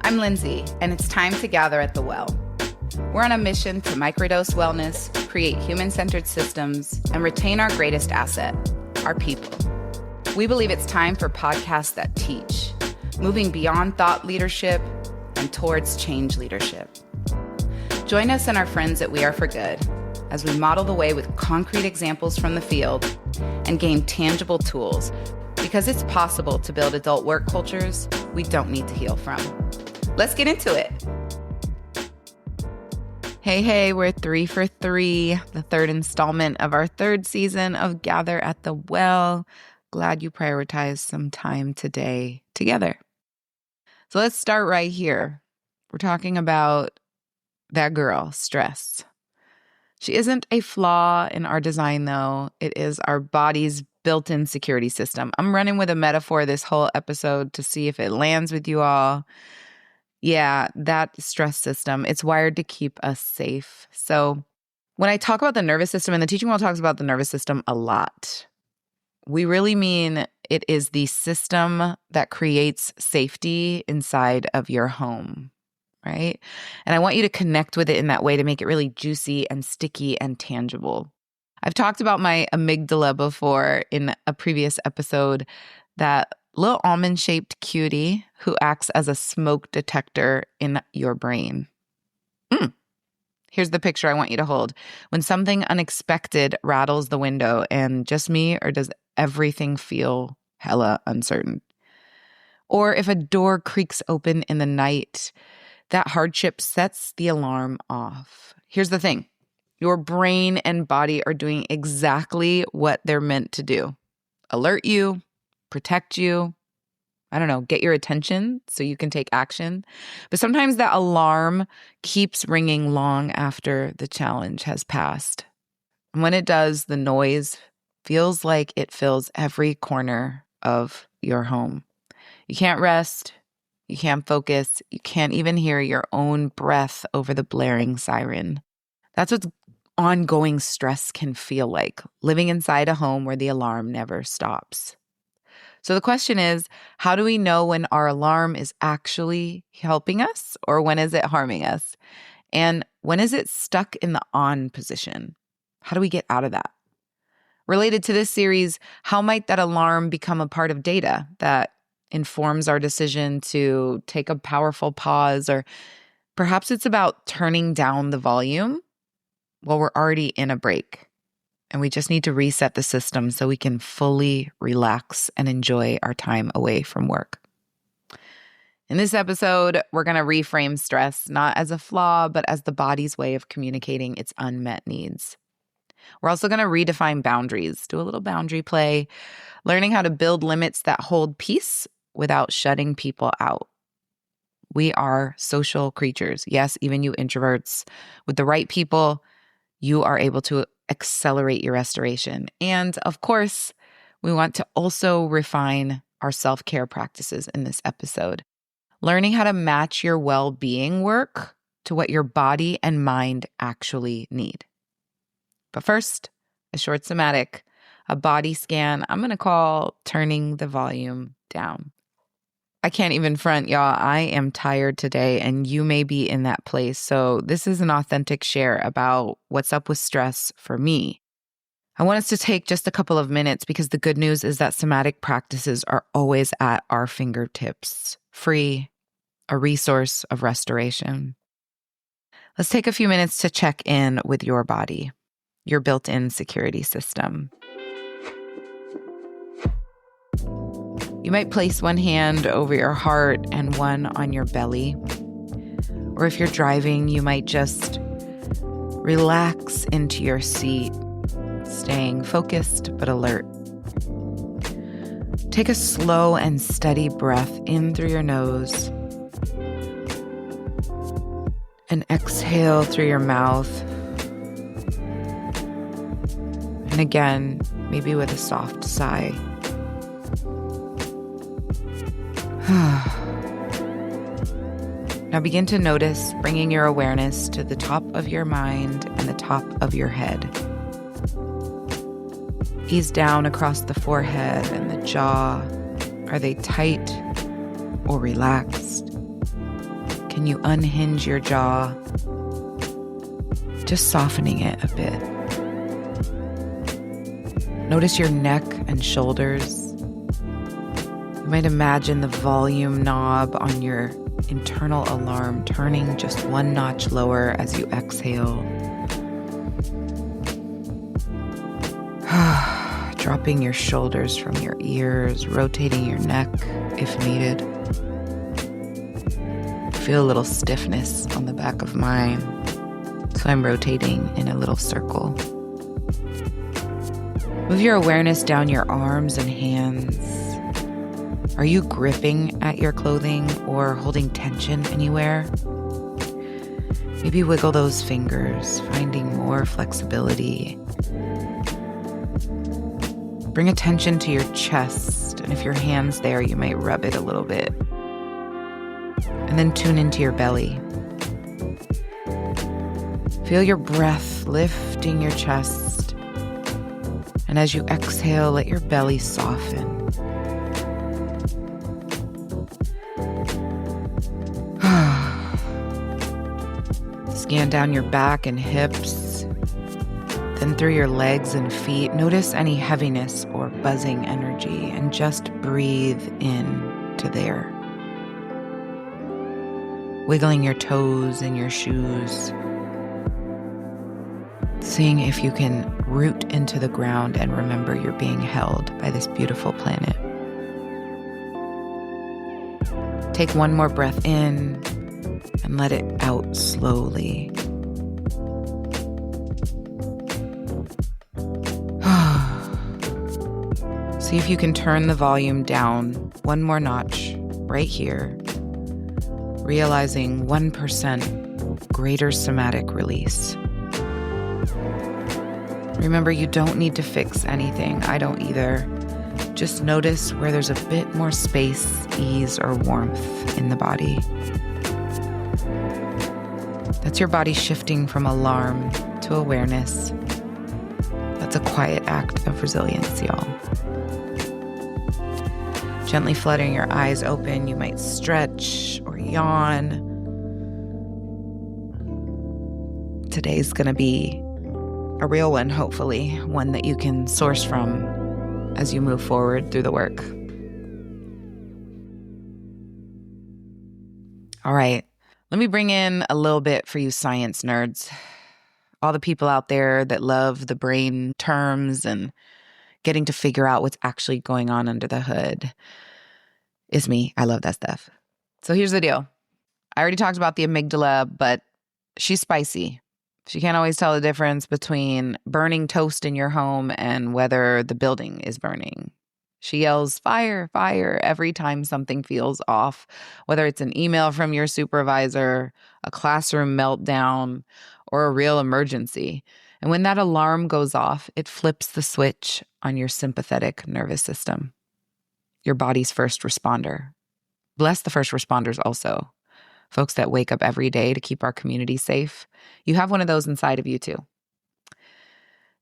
I'm Lindsey, and it's time to gather at the well. We're on a mission to microdose wellness, create human-centered systems, and retain our greatest asset, our people. We believe it's time for podcasts that teach, moving beyond thought leadership and towards change leadership. Join us and our friends at We Are for Good as we model the way with concrete examples from the field and gain tangible tools, because it's possible to build adult work cultures we don't need to heal from. Let's get into it. Hey, we're 3 for 3, the third installment of our third season of Gather at the Well. Glad you prioritized some time today together. So let's start right here. We're talking about that girl, stress. She isn't a flaw in our design, though. It is our body's built-in security system. I'm running with a metaphor this whole episode to see if it lands with you all. Yeah, that stress system, it's wired to keep us safe. So when I talk about the nervous system, and the teaching world talks about the nervous system a lot, we really mean it is the system that creates safety inside of your home, right? And I want you to connect with it in that way to make it really juicy and sticky and tangible. I've talked about my amygdala before in a previous episode, that little almond-shaped cutie who acts as a smoke detector in your brain. Here's the picture I want you to hold. When something unexpected rattles the window, and just me, or does everything feel hella uncertain? Or if a door creaks open in the night, that hardship sets the alarm off. Here's the thing. Your brain and body are doing exactly what they're meant to do. Alert you, protect you, get your attention so you can take action. But sometimes that alarm keeps ringing long after the challenge has passed. And when it does, the noise feels like it fills every corner of your home. You can't rest, you can't focus, you can't even hear your own breath over the blaring siren. That's what ongoing stress can feel like, living inside a home where the alarm never stops. So the question is, how do we know when our alarm is actually helping us, or when is it harming us? And when is it stuck in the on position? How do we get out of that? Related to this series, how might that alarm become a part of data that informs our decision to take a powerful pause? Or perhaps it's about turning down the volume while we're already in a break. And we just need to reset the system so we can fully relax and enjoy our time away from work. In this episode, we're going to reframe stress, not as a flaw, but as the body's way of communicating its unmet needs. We're also going to redefine boundaries, do a little boundary play, learning how to build limits that hold peace without shutting people out. We are social creatures. Yes, even you introverts. With the right people, you are able to accelerate your restoration. And of course, we want to also refine our self-care practices in this episode, learning how to match your well-being work to what your body and mind actually need. But first, a short somatic, a body scan I'm going to call turning the volume down. I can't even front, y'all. I am tired today, and you may be in that place. So this is an authentic share about what's up with stress for me. I want us to take just a couple of minutes, because the good news is that somatic practices are always at our fingertips, free, a resource of restoration. Let's take a few minutes to check in with your body, your built-in security system. You might place one hand over your heart and one on your belly. Or if you're driving, you might just relax into your seat, staying focused but alert. Take a slow and steady breath in through your nose and exhale through your mouth. And again, maybe with a soft sigh. Now begin to notice bringing your awareness to the top of your mind and the top of your head. Ease down across the forehead and the jaw. Are they tight or relaxed? Can you unhinge your jaw? Just softening it a bit. Notice your neck and shoulders. You might imagine the volume knob on your internal alarm turning just one notch lower as you exhale. Dropping your shoulders from your ears, rotating your neck if needed. Feel a little stiffness on the back of mine, so I'm rotating in a little circle. Move your awareness down your arms and hands. Are you gripping at your clothing or holding tension anywhere? Maybe wiggle those fingers, finding more flexibility. Bring attention to your chest, and if your hand's there, you might rub it a little bit. And then tune into your belly. Feel your breath lifting your chest. And as you exhale, let your belly soften. Scan down your back and hips, then through your legs and feet. Notice any heaviness or buzzing energy and just breathe in to there. Wiggling your toes in your shoes. Seeing if you can root into the ground and remember you're being held by this beautiful planet. Take one more breath in and let it out slowly. See if you can turn the volume down one more notch right here, realizing 1% greater somatic release. Remember, you don't need to fix anything. I don't either. Just notice where there's a bit more space, ease, or warmth in the body. That's your body shifting from alarm to awareness. That's a quiet act of resilience, y'all. Gently fluttering your eyes open, you might stretch or yawn. Today's going to be a real one, hopefully, one that you can source from as you move forward through the work. All right. Let me bring in a little bit for you science nerds. All the people out there that love the brain terms and getting to figure out what's actually going on under the hood. It's me. I love that stuff. So here's the deal. I already talked about the amygdala, but she's spicy. She can't always tell the difference between burning toast in your home and whether the building is burning. She yells, "Fire, fire," every time something feels off, whether it's an email from your supervisor, a classroom meltdown, or a real emergency. And when that alarm goes off, it flips the switch on your sympathetic nervous system, your body's first responder. Bless the first responders also, folks that wake up every day to keep our community safe. You have one of those inside of you too.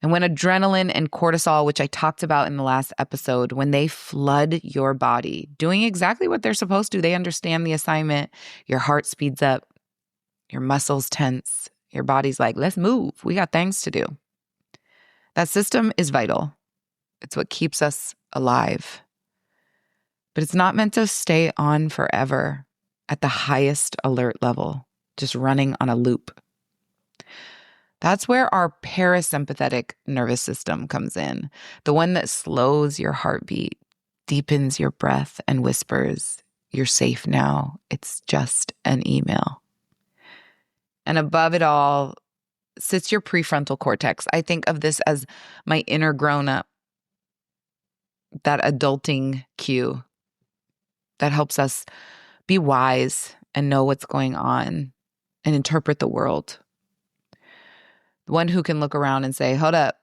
And when adrenaline and cortisol, which I talked about in the last episode, when they flood your body, doing exactly what they're supposed to, they understand the assignment, your heart speeds up, your muscles tense, your body's like, let's move. We got things to do. That system is vital. It's what keeps us alive. But it's not meant to stay on forever at the highest alert level, just running on a loop. That's where our parasympathetic nervous system comes in, the one that slows your heartbeat, deepens your breath, and whispers, "You're safe now. It's just an email." And above it all sits your prefrontal cortex. I think of this as my inner grown-up, that adulting cue that helps us be wise and know what's going on and interpret the world. The one who can look around and say, hold up,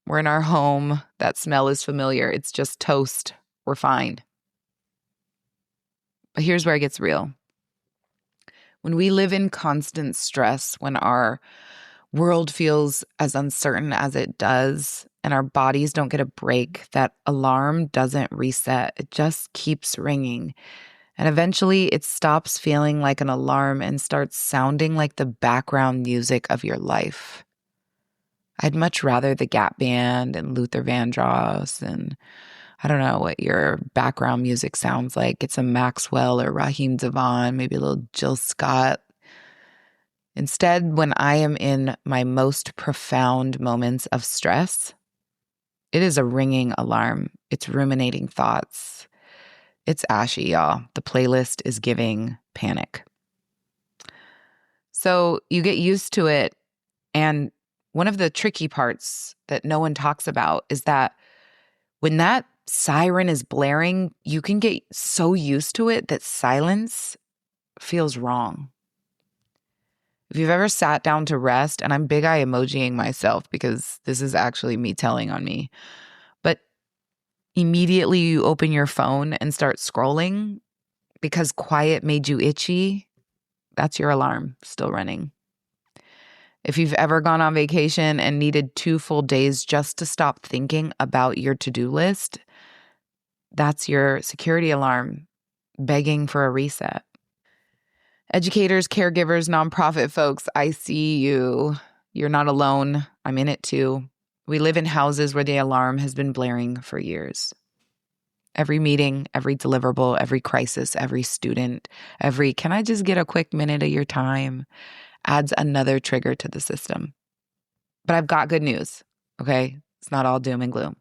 we're in our home. That smell is familiar. It's just toast. We're fine. But here's where it gets real. When we live in constant stress, when our world feels as uncertain as it does, and our bodies don't get a break, that alarm doesn't reset. It just keeps ringing. And eventually it stops feeling like an alarm and starts sounding like the background music of your life. I'd much rather the Gap Band and Luther Vandross and I don't know what your background music sounds like. It's a Maxwell or Raheem Devon, maybe a little Jill Scott. Instead, when I am in my most profound moments of stress, it is a ringing alarm. It's ruminating thoughts. It's ashy, y'all. The playlist is giving panic. So you get used to it. And one of the tricky parts that no one talks about is that when that siren is blaring, you can get so used to it that silence feels wrong. If you've ever sat down to rest, and I'm big eye emojiing myself because this is actually me telling on me, but immediately you open your phone and start scrolling because quiet made you itchy, that's your alarm still running. If you've ever gone on vacation and needed 2 full days just to stop thinking about your to-do list, that's your security alarm begging for a reset. Educators, caregivers, nonprofit folks, I see you. You're not alone. I'm in it too. We live in houses where the alarm has been blaring for years. Every meeting, every deliverable, every crisis, every student, every "can I just get a quick minute of your time?" adds another trigger to the system. But I've got good news, okay? It's not all doom and gloom.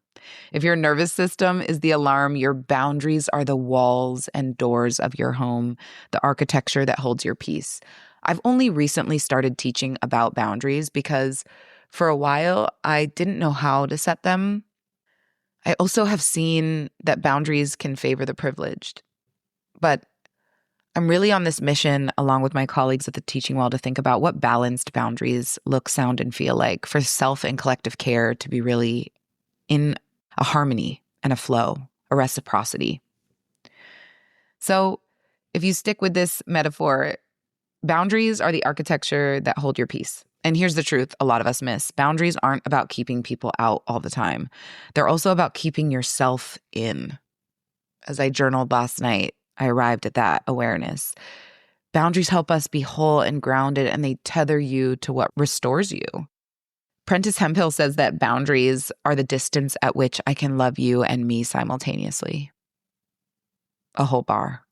If your nervous system is the alarm, your boundaries are the walls and doors of your home, the architecture that holds your peace. I've only recently started teaching about boundaries because for a while I didn't know how to set them. I also have seen that boundaries can favor the privileged. But I'm really on this mission, along with my colleagues at the Teaching Well, to think about what balanced boundaries look, sound, and feel like for self and collective care to be really in a harmony and a flow, a reciprocity. So if you stick with this metaphor, boundaries are the architecture that hold your peace. And here's the truth a lot of us miss. Boundaries aren't about keeping people out all the time. They're also about keeping yourself in. As I journaled last night, I arrived at that awareness. Boundaries help us be whole and grounded, and they tether you to what restores you. Prentice Hemphill says that boundaries are the distance at which I can love you and me simultaneously. A whole bar.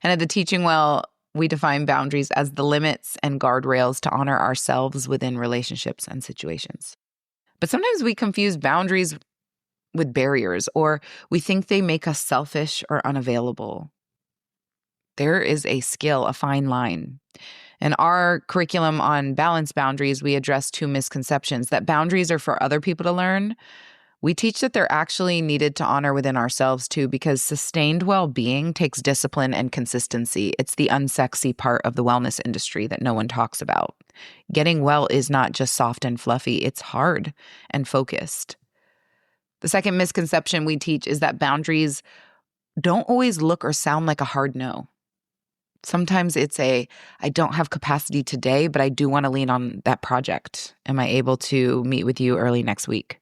And at the Teaching Well, we define boundaries as the limits and guardrails to honor ourselves within relationships and situations. But sometimes we confuse boundaries with barriers, or we think they make us selfish or unavailable. There is a skill, a fine line. In our curriculum on balanced boundaries, we address 2 misconceptions: that boundaries are for other people to learn. We teach that they're actually needed to honor within ourselves too, because sustained well-being takes discipline and consistency. It's the unsexy part of the wellness industry that no one talks about. Getting well is not just soft and fluffy, it's hard and focused. The second misconception we teach is that boundaries don't always look or sound like a hard no. Sometimes it's I don't have capacity today, but I do want to lean on that project. Am I able to meet with you early next week?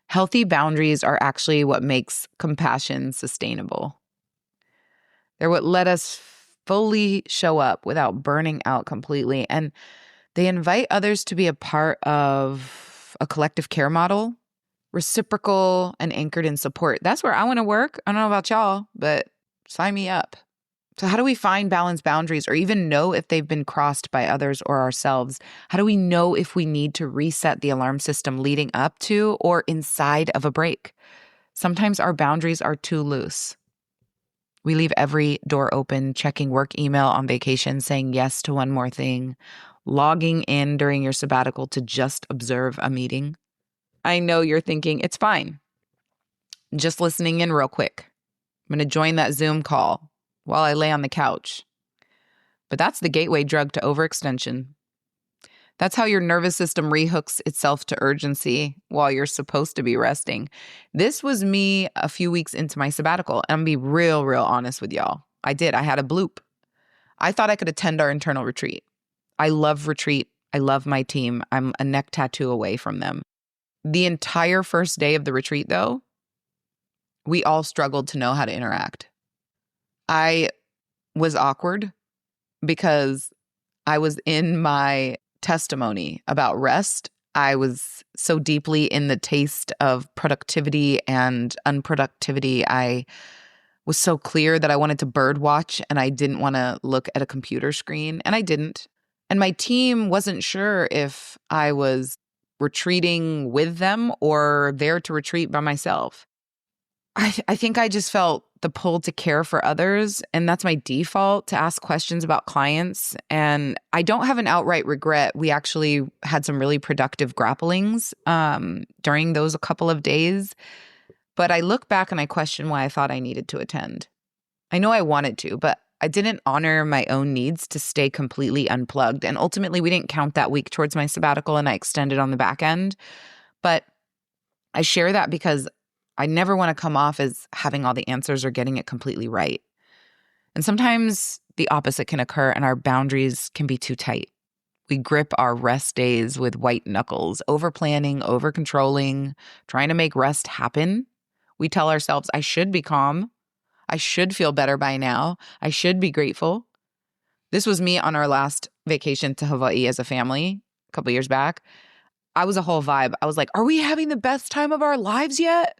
Healthy boundaries are actually what makes compassion sustainable. They're what let us fully show up without burning out completely. And they invite others to be a part of a collective care model, reciprocal and anchored in support. That's where I want to work. I don't know about y'all, but sign me up. So how do we find balanced boundaries, or even know if they've been crossed by others or ourselves? How do we know if we need to reset the alarm system leading up to or inside of a break? Sometimes our boundaries are too loose. We leave every door open, checking work email on vacation, saying yes to one more thing, logging in during your sabbatical to just observe a meeting. I know you're thinking, it's fine. Just listening in real quick. I'm going to join that Zoom call while I lay on the couch. But that's the gateway drug to overextension. That's how your nervous system rehooks itself to urgency while you're supposed to be resting. This was me a few weeks into my sabbatical. And I'm going to be real honest with y'all. I had a bloop. I thought I could attend our internal retreat. I love retreat. I love my team. I'm a neck tattoo away from them. The entire first day of the retreat, though, we all struggled to know how to interact. I was awkward because I was in my testimony about rest. I was so deeply in the taste of productivity and unproductivity. I was so clear that I wanted to bird watch and I didn't want to look at a computer screen, and I didn't. And my team wasn't sure if I was retreating with them or there to retreat by myself. I think I just felt the pull to care for others, and that's my default, to ask questions about clients. And I don't have an outright regret. We actually had some really productive grapplings during those a couple of days. But I look back and I question why I thought I needed to attend. I know I wanted to, but I didn't honor my own needs to stay completely unplugged. And ultimately, we didn't count that week towards my sabbatical, and I extended on the back end. But I share that because I never want to come off as having all the answers or getting it completely right. And sometimes the opposite can occur and our boundaries can be too tight. We grip our rest days with white knuckles, over-planning, over-controlling, trying to make rest happen. We tell ourselves, I should be calm. I should feel better by now. I should be grateful. This was me on our last vacation to Hawaii as a family a couple years back. I was a whole vibe. I was like, are we having the best time of our lives yet?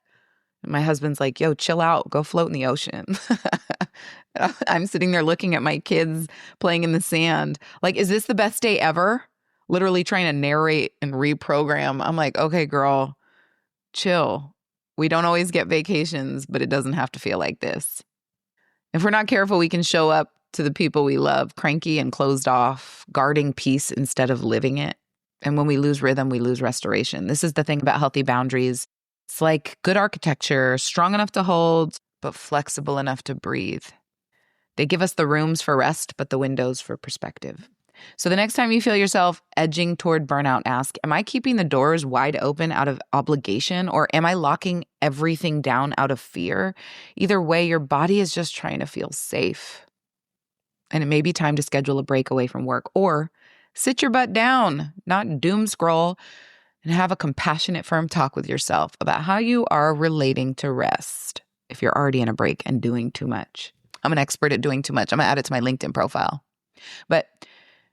And my husband's like, yo, chill out, go float in the ocean. I'm sitting there looking at my kids playing in the sand. Like, is this the best day ever? Literally trying to narrate and reprogram. I'm like, okay, girl, chill. We don't always get vacations, but it doesn't have to feel like this. If we're not careful, we can show up to the people we love cranky and closed off, guarding peace instead of living it. And when we lose rhythm, we lose restoration. This is the thing about healthy boundaries. It's like good architecture, strong enough to hold, but flexible enough to breathe. They give us the rooms for rest, but the windows for perspective. So the next time you feel yourself edging toward burnout, ask, am I keeping the doors wide open out of obligation, or am I locking everything down out of fear? Either way, your body is just trying to feel safe. And it may be time to schedule a break away from work, or sit your butt down, not doom scroll, and have a compassionate, firm talk with yourself about how you are relating to rest if you're already in a break and doing too much. I'm an expert at doing too much. I'm going to add it to my LinkedIn profile. But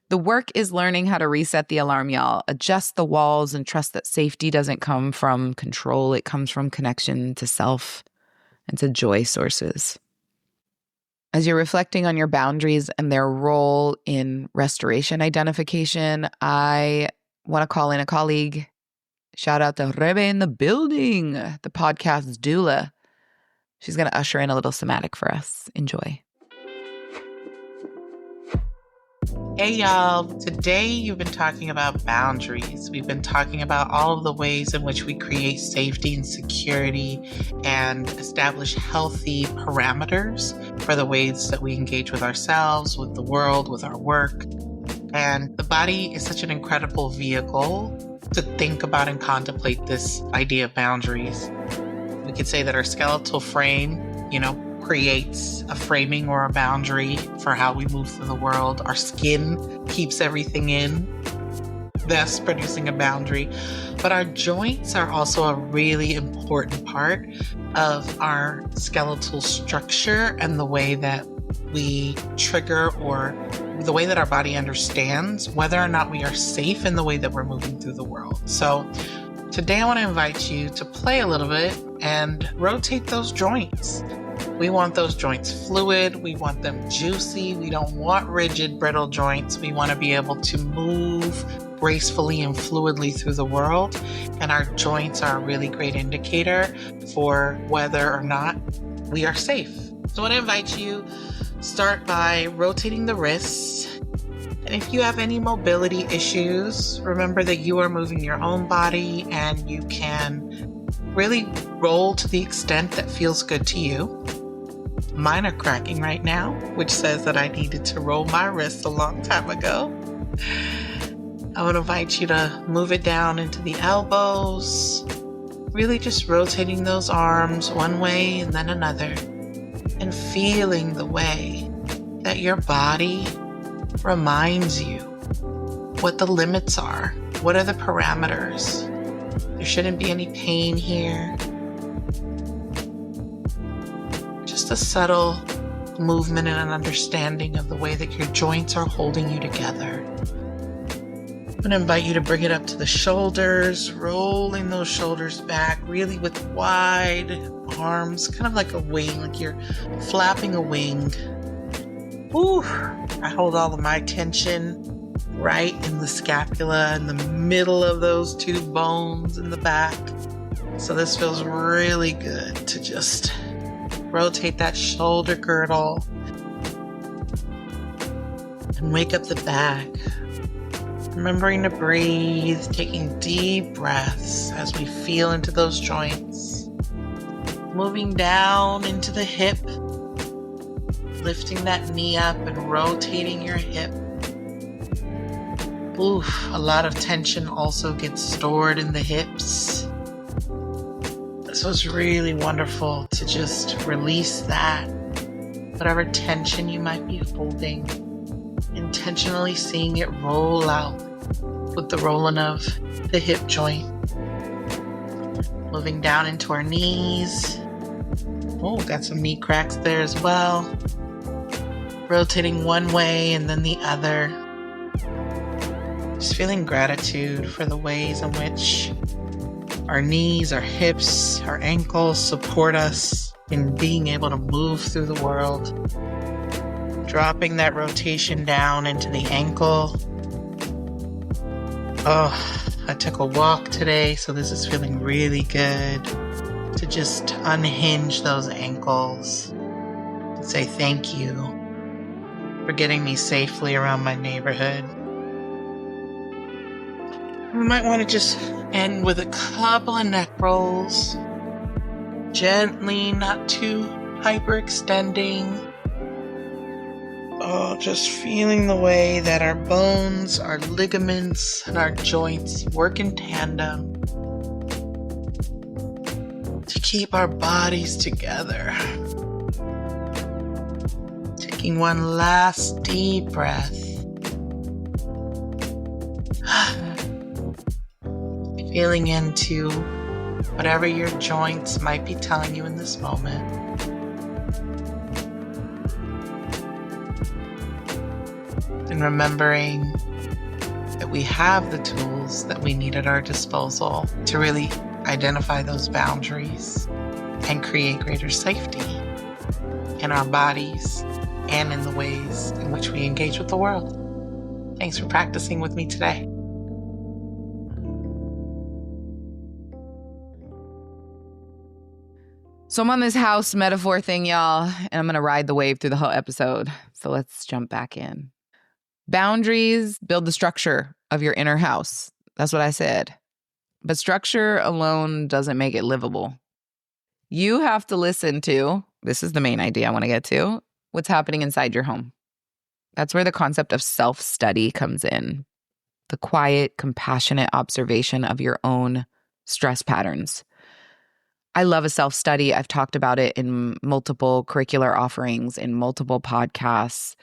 the work is learning how to reset the alarm, y'all. Adjust the walls and trust that safety doesn't come from control. It comes from connection to self and to joy sources. As you're reflecting on your boundaries and their role in restoration identification, I want to call in a colleague. Shout out to Rebe in the building, the podcast's doula. She's going to usher in a little somatic for us. Enjoy. Hey, y'all. Today, you've been talking about boundaries. We've been talking about all of the ways in which we create safety and security and establish healthy parameters for the ways that we engage with ourselves, with the world, with our work. And the body is such an incredible vehicle to think about and contemplate this idea of boundaries. We could say that our skeletal frame, creates a framing or a boundary for how we move through the world. Our skin keeps everything in, thus producing a boundary. But our joints are also a really important part of our skeletal structure and the way that we trigger, or the way that our body understands whether or not we are safe in the way that we're moving through the world. So today I want to invite you to play a little bit and rotate those joints. We want those joints fluid. We want them juicy. We don't want rigid, brittle joints. We want to be able to move gracefully and fluidly through the world. And our joints are a really great indicator for whether or not we are safe. So I want to invite you, start by rotating the wrists. And if you have any mobility issues, remember that you are moving your own body and you can really roll to the extent that feels good to you. Mine are cracking right now, which says that I needed to roll my wrists a long time ago. I would invite you to move it down into the elbows, really just rotating those arms one way and then another, and feeling the way that your body reminds you what the limits are. What are the parameters? There shouldn't be any pain here. Just a subtle movement and an understanding of the way that your joints are holding you together. I'm going to invite you to bring it up to the shoulders, rolling those shoulders back, really with wide arms, kind of like a wing, like you're flapping a wing. Ooh, I hold all of my tension right in the scapula, in the middle of those two bones in the back. So this feels really good to just rotate that shoulder girdle and wake up the back. Remembering to breathe, taking deep breaths as we feel into those joints. Moving down into the hip, lifting that knee up and rotating your hip. Oof, a lot of tension also gets stored in the hips. So it's really wonderful to just release that, whatever tension you might be holding, intentionally seeing it roll out with the rolling of the hip joint. Moving down into our knees. Oh, got some knee cracks there as well. Rotating one way and then the other. Just feeling gratitude for the ways in which our knees, our hips, our ankles support us in being able to move through the world. Dropping that rotation down into the ankle. Oh, I took a walk today, so this is feeling really good to just unhinge those ankles and say thank you for getting me safely around my neighborhood. We might want to just end with a couple of neck rolls. Gently, not too hyperextending. Oh, just feeling the way that our bones, our ligaments, and our joints work in tandem to keep our bodies together. Taking one last deep breath. Feeling into whatever your joints might be telling you in this moment. And remembering that we have the tools that we need at our disposal to really identify those boundaries and create greater safety in our bodies and in the ways in which we engage with the world. Thanks for practicing with me today. So I'm on this house metaphor thing, y'all, and I'm going to ride the wave through the whole episode. So let's jump back in. Boundaries build the structure of your inner house. That's what I said. But structure alone doesn't make it livable. You have to listen to, this is the main idea I want to get to, what's happening inside your home. That's where the concept of self-study comes in. The quiet, compassionate observation of your own stress patterns. I love a self-study. I've talked about it in multiple curricular offerings, in multiple podcasts.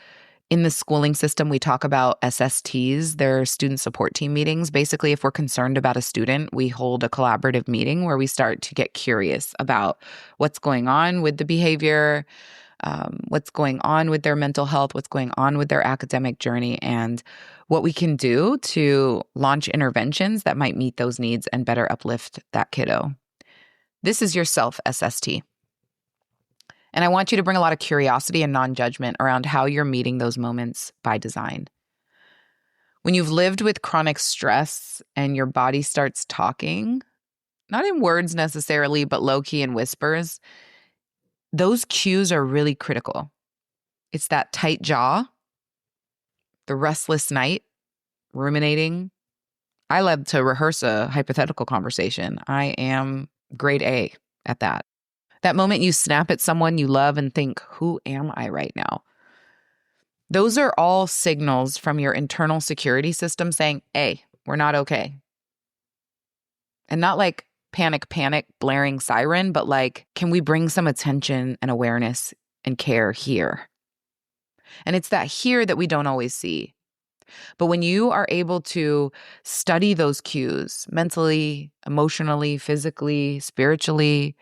In the schooling system, we talk about SSTs. They're student support team meetings. Basically, if we're concerned about a student, we hold a collaborative meeting where we start to get curious about what's going on with the behavior, what's going on with their mental health, what's going on with their academic journey, and what we can do to launch interventions that might meet those needs and better uplift that kiddo. This is your self-SST. And I want you to bring a lot of curiosity and non-judgment around how you're meeting those moments by design. When you've lived with chronic stress and your body starts talking, not in words necessarily, but low-key in whispers, those cues are really critical. It's that tight jaw, the restless night, ruminating. I love to rehearse a hypothetical conversation. I am grade A at that. That moment you snap at someone you love and think, who am I right now? Those are all signals from your internal security system saying, hey, we're not okay. And not like panic, blaring siren, but like, can we bring some attention and awareness and care here? And it's that here that we don't always see. But when you are able to study those cues mentally, emotionally, physically, spiritually,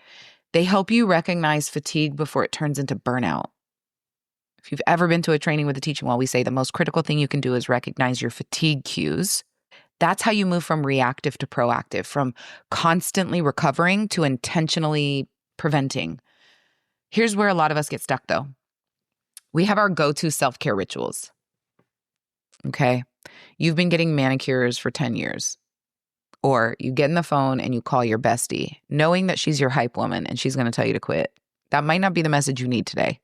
they help you recognize fatigue before it turns into burnout. If you've ever been to a training with a teaching well, we say the most critical thing you can do is recognize your fatigue cues. That's how you move from reactive to proactive, from constantly recovering to intentionally preventing. Here's where a lot of us get stuck, though. We have our go-to self-care rituals. Okay. You've been getting manicures for 10 years. Or you get in the phone and you call your bestie, knowing that she's your hype woman and she's going to tell you to quit. That might not be the message you need today.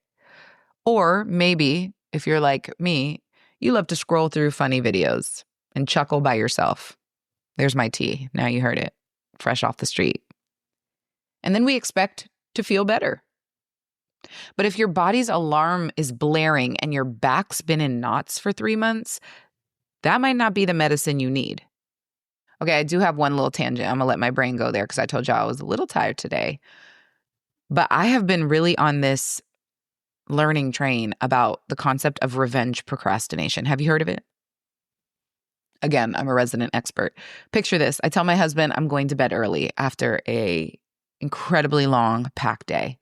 Or maybe if you're like me, you love to scroll through funny videos and chuckle by yourself. There's my tea. Now you heard it. Fresh off the street. And then we expect to feel better. But if your body's alarm is blaring and your back's been in knots for 3 months, that might not be the medicine you need. Okay, I do have one little tangent. I'm going to let my brain go there because I told y'all I was a little tired today. But I have been really on this learning train about the concept of revenge procrastination. Have you heard of it? Again, I'm a resident expert. Picture this. I tell my husband I'm going to bed early after a incredibly long packed day.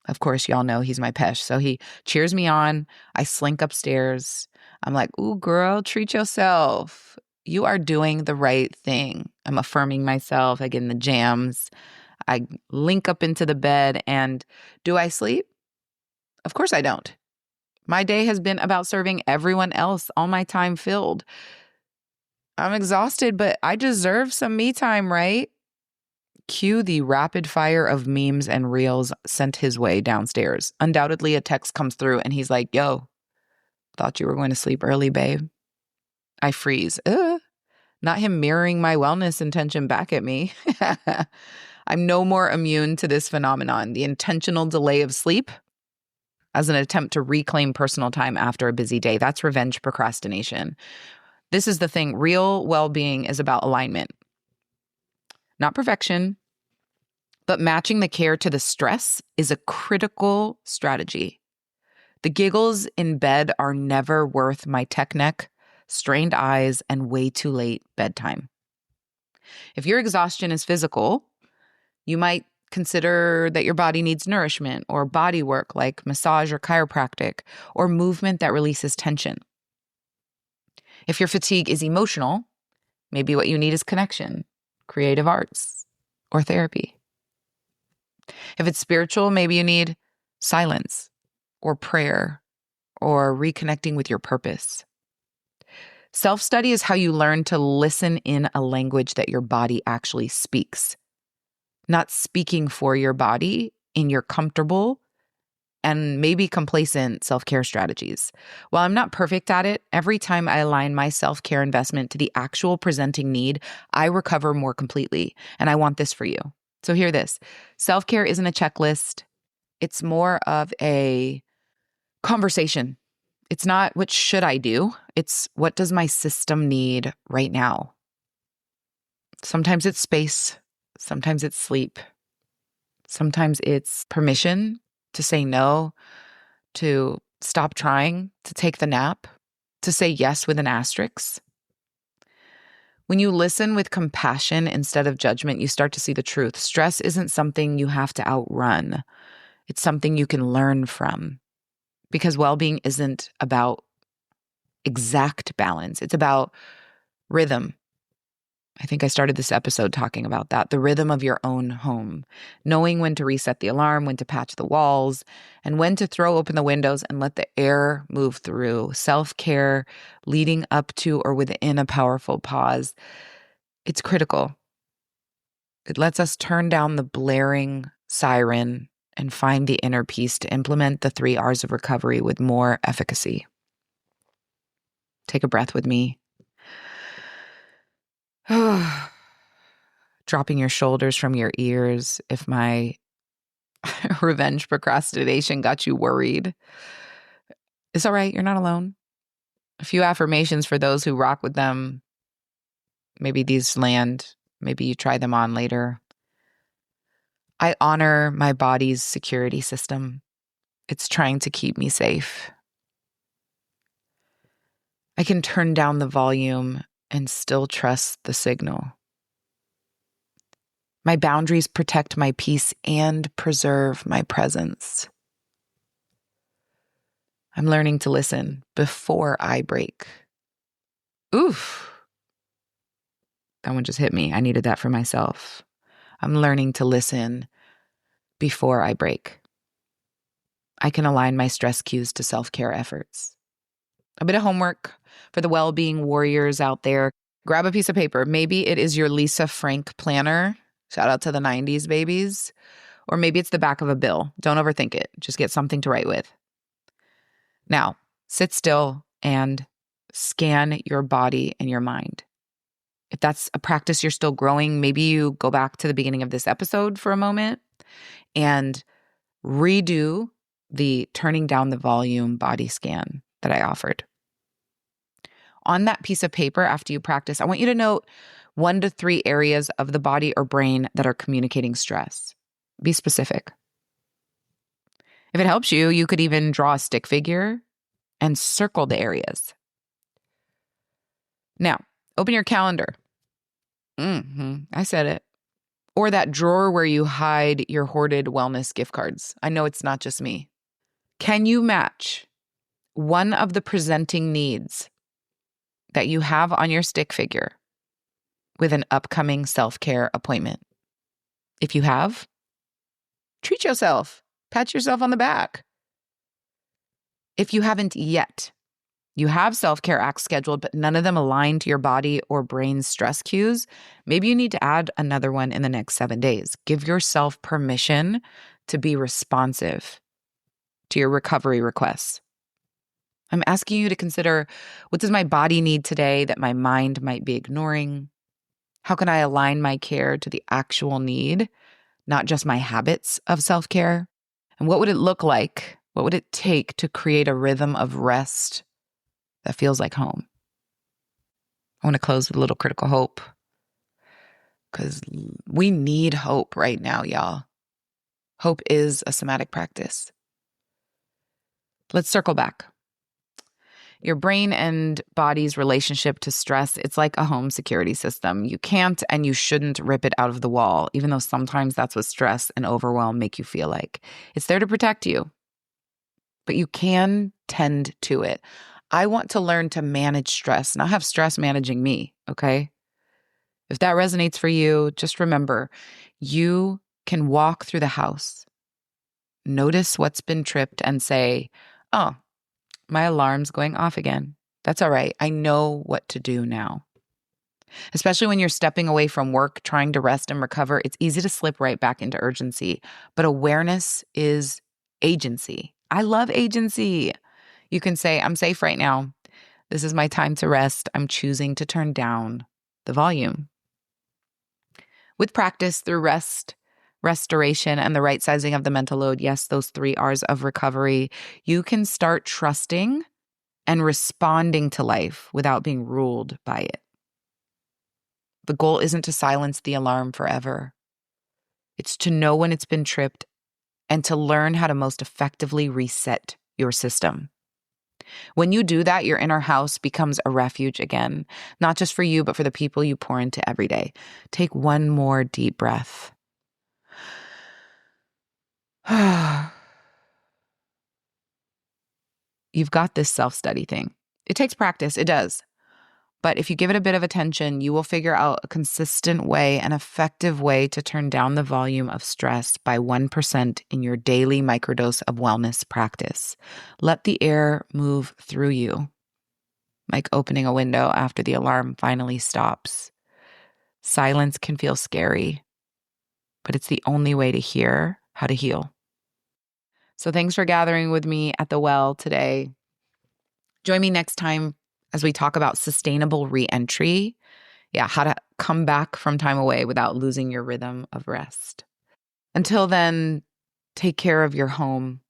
Of course, y'all know he's my pesh. So he cheers me on. I slink upstairs. I'm like, ooh, girl, treat yourself. You are doing the right thing. I'm affirming myself. I get in the jams. I link up into the bed. And do I sleep? Of course I don't. My day has been about serving everyone else, all my time filled. I'm exhausted, but I deserve some me time, right? Cue the rapid fire of memes and reels sent his way downstairs. Undoubtedly, a text comes through and he's like, yo, thought you were going to sleep early, babe. I freeze. Not him mirroring my wellness intention back at me. I'm no more immune to this phenomenon, the intentional delay of sleep as an attempt to reclaim personal time after a busy day. That's revenge procrastination. This is the thing. Real well-being is about alignment. Not perfection, but matching the care to the stress is a critical strategy. The giggles in bed are never worth my tech neck, strained eyes, and way too late bedtime. If your exhaustion is physical, you might consider that your body needs nourishment or body work like massage or chiropractic or movement that releases tension. If your fatigue is emotional, maybe what you need is connection, creative arts, or therapy. If it's spiritual, maybe you need silence or prayer or reconnecting with your purpose. Self-study is how you learn to listen in a language that your body actually speaks, not speaking for your body in your comfortable and maybe complacent self-care strategies. While I'm not perfect at it, every time I align my self-care investment to the actual presenting need, I recover more completely. And I want this for you. So hear this. Self-care isn't a checklist. It's more of a conversation. It's not what should I do? It's what does my system need right now? Sometimes it's space. Sometimes it's sleep. Sometimes it's permission to say no, to stop trying, to take the nap, to say yes with an asterisk. When you listen with compassion instead of judgment, you start to see the truth. Stress isn't something you have to outrun. It's something you can learn from. Because well-being isn't about exact balance. It's about rhythm. I think I started this episode talking about that, the rhythm of your own home, knowing when to reset the alarm, when to patch the walls, and when to throw open the windows and let the air move through. Self-care leading up to or within a powerful pause. It's critical. It lets us turn down the blaring siren and find the inner peace to implement the 3 R's of recovery with more efficacy. Take a breath with me. Dropping your shoulders from your ears if my revenge procrastination got you worried. It's all right. You're not alone. A few affirmations for those who rock with them. Maybe these land. Maybe you try them on later. I honor my body's security system. It's trying to keep me safe. I can turn down the volume and still trust the signal. My boundaries protect my peace and preserve my presence. I'm learning to listen before I break. Oof. That one just hit me. I needed that for myself. I'm learning to listen before I break. I can align my stress cues to self-care efforts. A bit of homework for the well-being warriors out there. Grab a piece of paper. Maybe it is your Lisa Frank planner. Shout out to the 90s babies. Or maybe it's the back of a bill. Don't overthink it. Just get something to write with. Now, sit still and scan your body and your mind. If that's a practice you're still growing, maybe you go back to the beginning of this episode for a moment and redo the turning down the volume body scan that I offered. On that piece of paper, after you practice, I want you to note 1 to 3 areas of the body or brain that are communicating stress. Be specific. If it helps you, you could even draw a stick figure and circle the areas. Now, open your calendar. I said it. Or that drawer where you hide your hoarded wellness gift cards. I know it's not just me. Can you match one of the presenting needs that you have on your stick figure with an upcoming self-care appointment? If you have, treat yourself. Pat yourself on the back. If you haven't yet, you have self-care acts scheduled, but none of them align to your body or brain's stress cues, maybe you need to add another one in the next 7 days. Give yourself permission to be responsive to your recovery requests. I'm asking you to consider, what does my body need today that my mind might be ignoring? How can I align my care to the actual need, not just my habits of self-care? And what would it look like? What would it take to create a rhythm of rest that feels like home? I want to close with a little critical hope, because we need hope right now, y'all. Hope is a somatic practice. Let's circle back. Your brain and body's relationship to stress, it's like a home security system. You can't and you shouldn't rip it out of the wall, even though sometimes that's what stress and overwhelm make you feel like. It's there to protect you, but you can tend to it. I want to learn to manage stress, not have stress managing me, okay? If that resonates for you, just remember, you can walk through the house, notice what's been tripped, and say, oh, my alarm's going off again. That's all right. I know what to do now. Especially when you're stepping away from work, trying to rest and recover, it's easy to slip right back into urgency. But awareness is agency. I love agency. You can say, I'm safe right now. This is my time to rest. I'm choosing to turn down the volume. With practice through rest, restoration, and the right sizing of the mental load, yes, those 3 R's of recovery, you can start trusting and responding to life without being ruled by it. The goal isn't to silence the alarm forever. It's to know when it's been tripped and to learn how to most effectively reset your system. When you do that, your inner house becomes a refuge again, not just for you, but for the people you pour into every day. Take one more deep breath. You've got this self-study thing. It takes practice, it does. But if you give it a bit of attention, you will figure out a consistent way, an effective way to turn down the volume of stress by 1% in your daily microdose of wellness practice. Let the air move through you, like opening a window after the alarm finally stops. Silence can feel scary, but it's the only way to hear how to heal. So thanks for gathering with me at the well today. Join me next time as we talk about sustainable re-entry. Yeah, how to come back from time away without losing your rhythm of rest. Until then, take care of your home,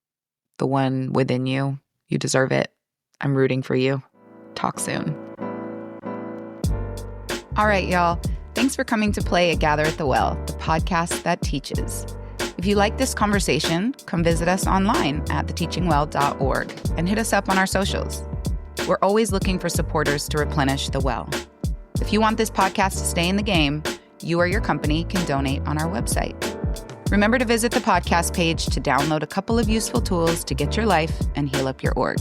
the one within you. You deserve it. I'm rooting for you. Talk soon. All right, y'all. Thanks for coming to play at Gather at the Well, the podcast that teaches. If you like this conversation, come visit us online at theteachingwell.org and hit us up on our socials. We're always looking for supporters to replenish the well. If you want this podcast to stay in the game, you or your company can donate on our website. Remember to visit the podcast page to download a couple of useful tools to get your life and heal up your org.